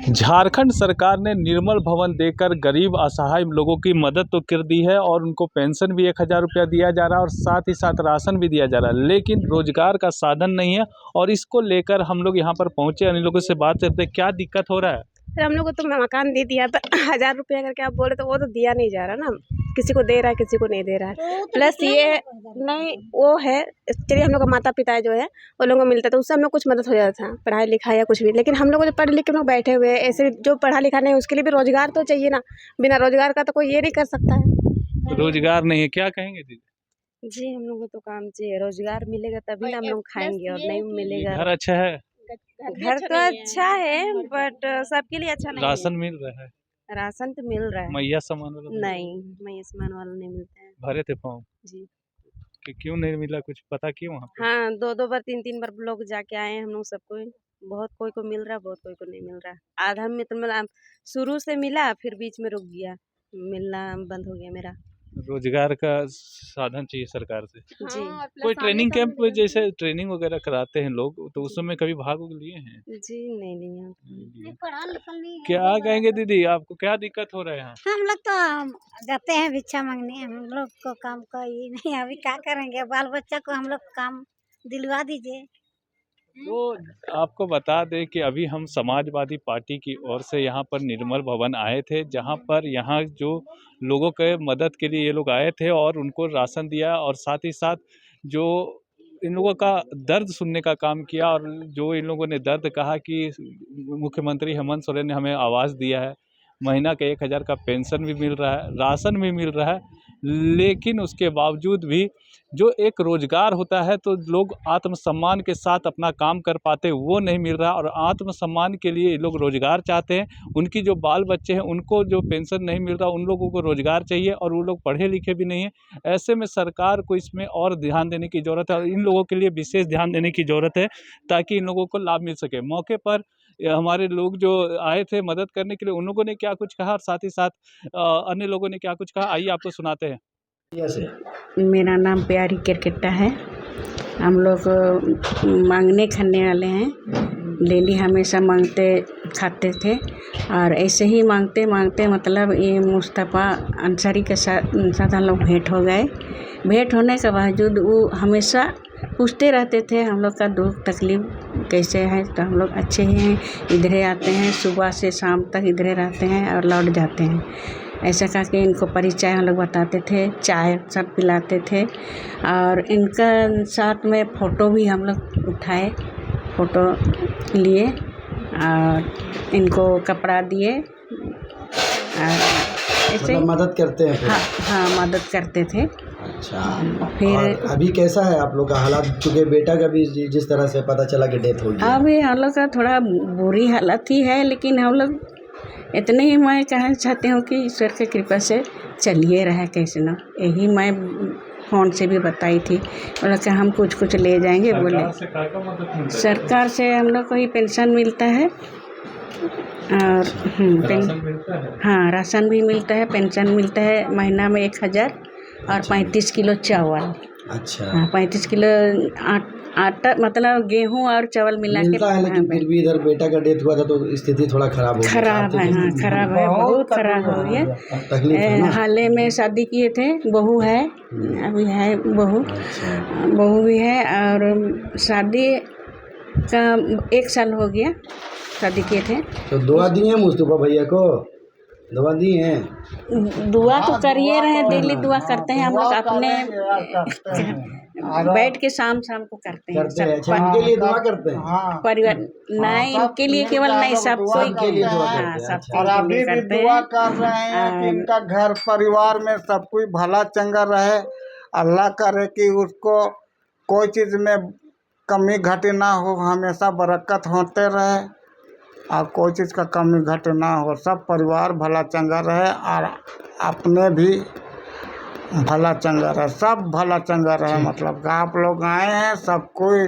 झारखंड सरकार ने निर्मल भवन देकर गरीब असहाय लोगों की मदद तो कर दी है और उनको पेंशन भी 1,000 रुपया दिया जा रहा है और साथ ही साथ राशन भी दिया जा रहा है, लेकिन रोजगार का साधन नहीं है। और इसको लेकर हम लोग यहाँ पर पहुँचे, अन्य लोगों से बात करते हैं क्या दिक्कत हो रहा है। सर हम लोग को तो मकान दे दिया था 1,000 रुपया करके आप बोले, तो वो तो दिया नहीं जा रहा ना, किसी को दे रहा है किसी को नहीं दे रहा है। प्लस ये नहीं वो है, चलिए हम लोग का माता पिता जो है वो लोगों को मिलता है तो उससे हम लोग कुछ मदद हो जाता था, पढ़ाई लिखाई या कुछ भी। लेकिन हम लोग जो पढ़ लिख के लोग बैठे हुए हैं, ऐसे जो पढ़ा लिखा नहीं उसके लिए भी रोजगार तो चाहिए ना, बिना रोजगार का तो कोई ये नहीं कर सकता है। रोजगार नहीं है, क्या कहेंगे दीदी। जी हम लोग को तो काम चाहिए, रोजगार मिलेगा तभी ना हम लोग खाएंगे, और नहीं मिलेगा। घर अच्छा है, घर तो अच्छा है बट सबके लिए अच्छा नहीं है। राशन मिल रहा है, राशन तो मिल रहा है। मैया सामान वाला नहीं, मैं सामान वाला नहीं मिलता है। भरे थे फॉर्म जी कि क्यों नहीं मिला, कुछ पता क्यों वहाँ पे। हाँ, 2-2 बार 3-3 बार लोग जाके आए हैं हम लोग सबको। बहुत कोई को मिल रहा है, बहुत कोई को नहीं मिल रहा है। आधा में तो मतलब शुरू से मिला, फिर बीच में रुक गया, मिलना बंद हो गया मेरा। रोजगार का साधन चाहिए सरकार से। जी कोई ट्रेनिंग कैंप में जैसे ट्रेनिंग वगैरह कराते हैं लोग, तो उस समय कभी भाग लिए हैं। जी नहीं लिया। पढ़ा लिखा नहीं है। क्या कहेंगे दीदी, आपको क्या दिक्कत हो रहा है यहाँ। हम लोग तो जाते हैं भिक्षा मांगने, हम लोग को काम का ये नहीं, अभी क्या करेंगे, बाल बच्चा को हम लोग काम दिलवा दीजिए। तो आपको बता दें कि अभी हम समाजवादी पार्टी की ओर से यहाँ पर निर्मल भवन आए थे, जहाँ पर यहाँ जो लोगों के मदद के लिए ये लोग आए थे और उनको राशन दिया और साथ ही साथ जो इन लोगों का दर्द सुनने का काम किया। और जो इन लोगों ने दर्द कहा कि मुख्यमंत्री हेमंत सोरेन ने हमें आवाज़ दिया है, महीना के 1,000 का पेंशन भी मिल रहा है, राशन भी मिल रहा है, लेकिन उसके बावजूद भी जो एक रोजगार होता है तो लोग आत्मसम्मान के साथ अपना काम कर पाते, वो नहीं मिल रहा। और आत्मसम्मान के लिए लोग रोजगार चाहते हैं, उनकी जो बाल बच्चे हैं उनको जो पेंशन नहीं मिल रहा, उन लोगों को रोजगार चाहिए और वो लोग पढ़े लिखे भी नहीं हैं। ऐसे में सरकार को इसमें और ध्यान देने की ज़रूरत है और इन लोगों के लिए विशेष ध्यान देने की ज़रूरत है ताकि इन लोगों को लाभ मिल सके। मौके पर हमारे लोग जो आए थे मदद करने के लिए, उन लोगों ने क्या कुछ कहा और साथ ही साथ अन्य लोगों ने क्या कुछ कहा, आइए आपको सुनाते हैं। मेरा नाम प्यारी किरकिट्टा है। हम लोग मांगने खाने वाले हैं, डेली हमेशा मांगते खाते थे और ऐसे ही मांगते मांगते मतलब ये मुस्तफ़ा अंसारी के साथ हम लोग भेंट हो गए। भेंट होने के बावजूद वो हमेशा पूछते रहते थे हम लोग का दुख तकलीफ़ कैसे है, तो हम लोग अच्छे ही हैं, इधर आते हैं, सुबह से शाम तक इधर रहते हैं और लौट जाते हैं। ऐसा करके इनको परिचय हम लोग बताते थे, चाय सब पिलाते थे और इनका साथ में फ़ोटो भी हम लोग उठाए, फ़ोटो लिए और इनको कपड़ा दिए और ऐसे मतलब मदद करते हैं फिर। हाँ मदद करते थे। अच्छा, फिर और अभी कैसा है आप लोग का हालात, चूँकि बेटा का भी जिस तरह से पता चला कि डेथ हो गई। अभी हम लोग का थोड़ा बुरी हालत ही है, लेकिन हम लोग इतने ही मैं कहना चाहती हूँ कि ईश्वर की कृपा से चलिए रहा कैसे ना, यही मैं फ़ोन से भी बताई थी, बोला कि हम कुछ ले जाएंगे। बोले सरकार से हम लोग को ही पेंशन मिलता है और हाँ राशन भी मिलता है, पेंशन मिलता है, महीना में 1,000 और 35 किलो चावल। अच्छा, हाँ 35 किलो आटा मतलब गेहूँ और चावल मिला के मिलता है, लेकिन फिर भी इधर बेटा का डेथ हुआ था तो स्थिति थोड़ा खराब हो गई। खराब है, हाँ खराब है, बहुत खराब हो गया। तकलीफ है ना। हाल ही में शादी किए थे, बहू है, अभी है बहू, बहू भी है और शादी का 1 साल हो गया, शादी किए थे। तो दुआ दिए मुस्तफा भैया को, दुआ दी हैं। दुआ तो करिए रहे, डेली दुआ करते हैं हम लोग अपने बैठ के शाम को करते हैं सब। अच्छा, इनके लिए दुआ करते हैं परिवार नहीं, इनके लिए केवल नहीं, सब कोई के लिए दुआ करते हैं। सब अच्छा, और अभी भी दुआ कर रहे हैं कि इनका घर परिवार में सब कोई भला चंगा रहे। अल्लाह करे कि उसको कोई चीज़ में कमी घटी ना हो, हमेशा बरकत होते रहे और कोई चीज़ का कमी घट ना हो, सब परिवार भला चंगा रहे और अपने भी भला चंगा रहे, सब भला चंगा रहे। मतलब कि आप लोग आए हैं, सब कोई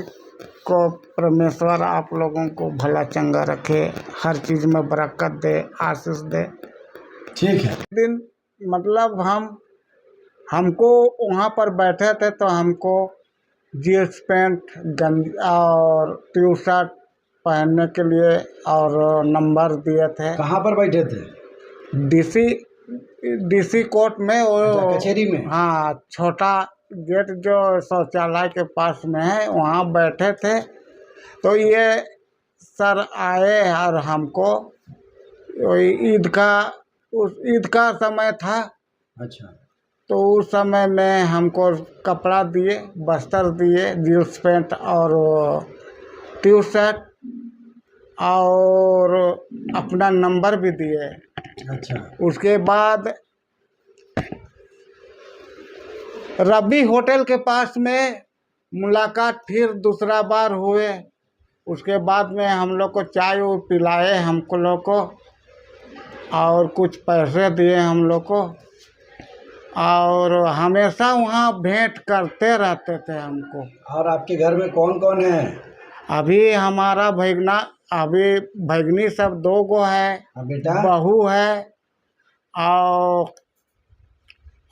को परमेश्वर आप लोगों को भला चंगा रखे, हर चीज़ में बरकत दे, आशीष दे। ठीक है। दिन मतलब हमको वहाँ पर बैठे थे तो हमको जीन्स पैंट गंजी और टी शर्ट पहनने के लिए और नंबर दिए थे। कहाँ पर बैठे थे? डीसी कोर्ट में वो अच्छा, कचहरी में। हाँ, छोटा गेट जो शौचालय के पास में है वहाँ बैठे थे। तो ये सर आए और हमको वही ईद का समय था। अच्छा। तो उस समय में हमको कपड़ा दिए, बस्तर दिए, जींस पैंट और टी शर्ट और अपना नंबर भी दिए। अच्छा। उसके बाद रवि होटल के पास में मुलाकात फिर दूसरा बार हुए। उसके बाद में हम लोग को चाय वो पिलाए हमको लोग को और कुछ पैसे दिए हम लोग को और हमेशा वहाँ भेंट करते रहते थे हमको। और आपके घर में कौन कौन है? अभी हमारा भगनी सब 2 गो है, बेटा? बहू है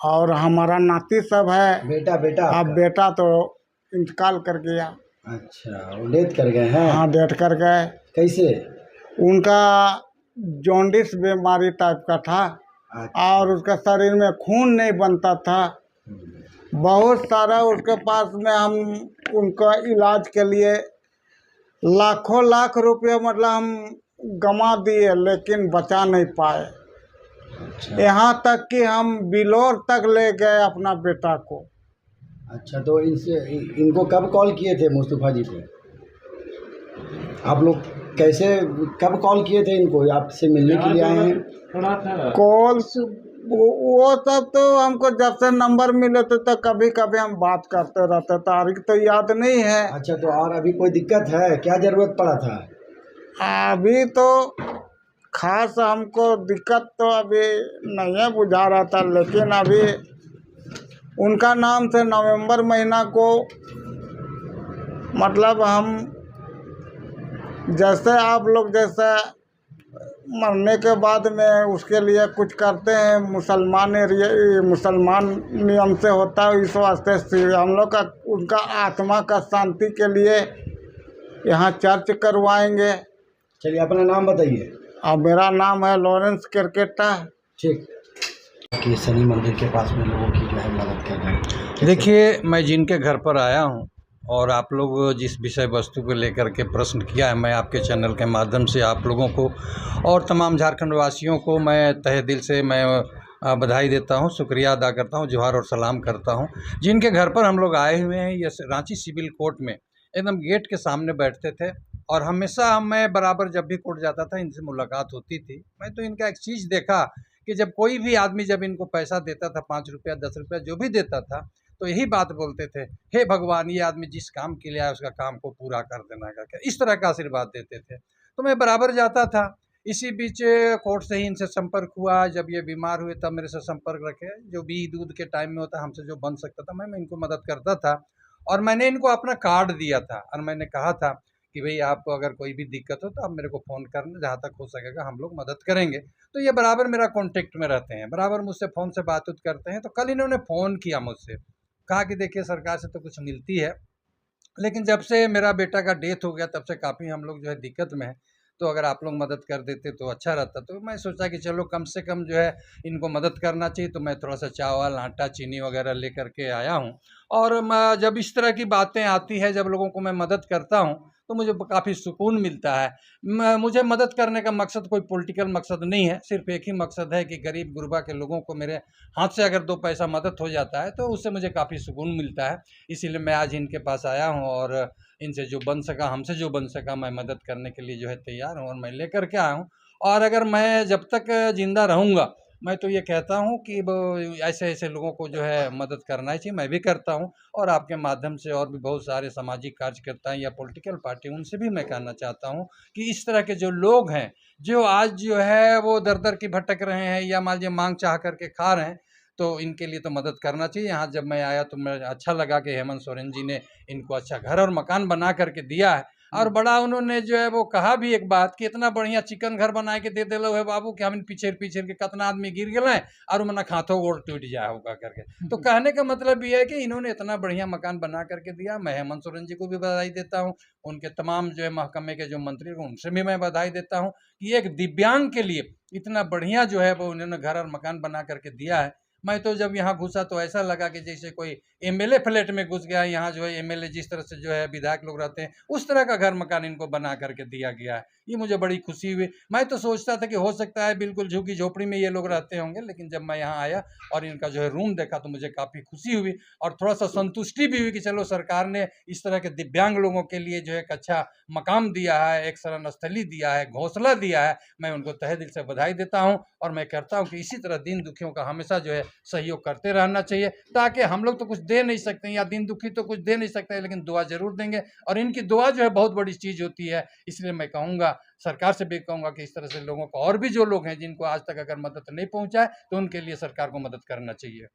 और हमारा नाती सब है। बेटा अब आपका? बेटा तो इंतकाल कर गया। अच्छा, वो डेथ कर गए हैं? हाँ, डेथ कर गए। कैसे? उनका जॉन्डिस बीमारी टाइप का था। अच्छा। और उसका शरीर में खून नहीं बनता था। बहुत सारा उसके पास में हम उनका इलाज के लिए लाखों लाख रुपये मतलब हम गंवा दिए लेकिन बचा नहीं पाए। अच्छा। यहाँ तक कि हम बिलोर तक ले गए अपना बेटा को। अच्छा, तो इनको कब कॉल किए थे मुस्तफा जी को? आप लोग कब कॉल किए थे इनको? आपसे मिलने के लिए आए हैं? कॉल वो सब तो हमको जब से नंबर मिले थे तो कभी कभी हम बात करते रहते, तारीख तो याद नहीं है। अच्छा, तो और अभी कोई दिक्कत है? क्या जरूरत पड़ा था? अभी तो खास हमको दिक्कत तो अभी नहीं बुझा रहा था, लेकिन अभी उनका नाम से नवंबर महीना को मतलब हम जैसे आप लोग जैसे मरने के बाद में उसके लिए कुछ करते हैं, मुसलमान नियम से होता है। इस वास्ते से हम लोग का उनका आत्मा का शांति के लिए यहाँ चर्च करवाएंगे। चलिए, अपना नाम बताइए। और मेरा नाम है लॉरेंस केरकेटा। ठीक। कि शनि मंदिर के पास में लोगों की जो है मदद कर रहे हैं। देखिए, मैं जिनके घर पर आया हूँ और आप लोग जिस विषय वस्तु को लेकर के प्रश्न किया है, मैं आपके चैनल के माध्यम से आप लोगों को और तमाम झारखंड वासियों को मैं तहे दिल से मैं बधाई देता हूँ, शुक्रिया अदा करता हूँ, जोहार और सलाम करता हूँ। जिनके घर पर हम लोग आए हुए हैं, ये रांची सिविल कोर्ट में एकदम गेट के सामने बैठते थे और हमेशा मैं बराबर जब भी कोर्ट जाता था इनसे मुलाकात होती थी। मैं तो इनका एक चीज़ देखा कि जब कोई भी आदमी जब इनको पैसा देता था, 5 रुपया 10 रुपया जो भी देता था, तो यही बात बोलते थे, हे भगवान, ये आदमी जिस काम के लिए आया उसका काम को पूरा कर देना का, क्या इस तरह का आशीर्वाद देते थे। तो मैं बराबर जाता था। इसी बीच कोर्ट से ही इनसे संपर्क हुआ। जब ये बीमार हुए तब मेरे से संपर्क रखे। जो भी दूध के टाइम में होता हमसे जो बन सकता था मैं इनको मदद करता था और मैंने इनको अपना कार्ड दिया था और मैंने कहा था कि भाई आपको अगर कोई भी दिक्कत हो तो आप मेरे को फ़ोन करना, जहाँ तक हो सकेगा हम लोग मदद करेंगे। तो ये बराबर मेरा कॉन्टेक्ट में रहते हैं, बराबर मुझसे फ़ोन से बात करते हैं। तो कल इन्होंने फ़ोन किया मुझसे, कहा कि देखिए सरकार से तो कुछ मिलती है, लेकिन जब से मेरा बेटा का डेथ हो गया तब से काफ़ी हम लोग जो है दिक्कत में हैं, तो अगर आप लोग मदद कर देते तो अच्छा रहता। तो मैं सोचा कि चलो कम से कम जो है इनको मदद करना चाहिए। तो मैं थोड़ा सा चावल, आटा, चीनी वगैरह ले करके आया हूँ। और जब इस तरह की बातें आती है, जब लोगों को मैं मदद करता हूँ तो मुझे काफ़ी सुकून मिलता है। मुझे मदद करने का मकसद कोई पॉलिटिकल मकसद नहीं है, सिर्फ एक ही मकसद है कि गरीब गुरबा के लोगों को मेरे हाथ से अगर 2 पैसा मदद हो जाता है तो उससे मुझे काफ़ी सुकून मिलता है। इसीलिए मैं आज इनके पास आया हूँ और इनसे जो बन सका, हमसे जो बन सका, मैं मदद करने के लिए जो है तैयार हूँ और मैं लेकर के आया हूँ। और अगर मैं जब तक ज़िंदा रहूँगा, मैं तो ये कहता हूँ कि ऐसे लोगों को जो है मदद करना ही चाहिए। मैं भी करता हूँ और आपके माध्यम से और भी बहुत सारे सामाजिक कार्यकर्ता हैं या पॉलिटिकल पार्टी, उनसे भी मैं कहना चाहता हूँ कि इस तरह के जो लोग हैं, जो आज जो है वो दर-दर की भटक रहे हैं या मान लीजिए माँग चाह करके खा रहे हैं, तो इनके लिए तो मदद करना चाहिए। यहाँ जब मैं आया तो मुझे अच्छा लगा कि हेमंत सोरेन जी ने इनको अच्छा घर और मकान बना करके दिया है। और बड़ा उन्होंने जो है वो कहा भी एक बात कि इतना बढ़िया चिकन घर बना के दे दिलो है बाबू कि हम पीछे पीछे के कितना आदमी गिर गए और मना खाथो गोड़ टूट जाए होगा करके। तो कहने का मतलब ये है कि इन्होंने इतना बढ़िया मकान बना करके दिया। मैं हेमंत सोरेन जी को भी बधाई देता हूँ, उनके तमाम जो है महकमे के जो मंत्री हैं उनसे भी मैं बधाई देता हूँ कि एक दिव्यांग के लिए इतना बढ़िया जो है वो उन्होंने घर और मकान बना करके दिया है। मैं तो जब यहाँ घुसा तो ऐसा लगा कि जैसे कोई एमएलए फ्लैट में घुस गया। यहाँ जो है एमएलए जिस तरह से जो है विधायक लोग रहते हैं उस तरह का घर मकान इनको बना करके दिया गया है। ये मुझे बड़ी खुशी हुई। मैं तो सोचता था कि हो सकता है बिल्कुल झुग्गी झोपड़ी में ये लोग रहते होंगे, लेकिन जब मैं यहाँ आया और इनका जो है रूम देखा तो मुझे काफ़ी खुशी हुई और थोड़ा सा संतुष्टि भी हुई कि चलो सरकार ने इस तरह के दिव्यांग लोगों के लिए जो है एक अच्छा मकाम दिया है, एक शरण स्थली दिया है, घोंसला दिया है। मैं उनको तहे दिल से बधाई देता हूँ और मैं कहता हूँ कि इसी तरह दीन दुखियों का हमेशा जो है सहयोग करते रहना चाहिए, ताकि हम लोग तो कुछ दे नहीं सकते या दीन दुखी तो कुछ दे नहीं सकते, लेकिन दुआ जरूर देंगे और इनकी दुआ जो है बहुत बड़ी चीज़ होती है। इसलिए मैं कहूँगा, सरकार से भी कहूँगा कि इस तरह से लोगों को और भी जो लोग हैं जिनको आज तक अगर मदद नहीं पहुँचाए तो उनके लिए सरकार को मदद करना चाहिए।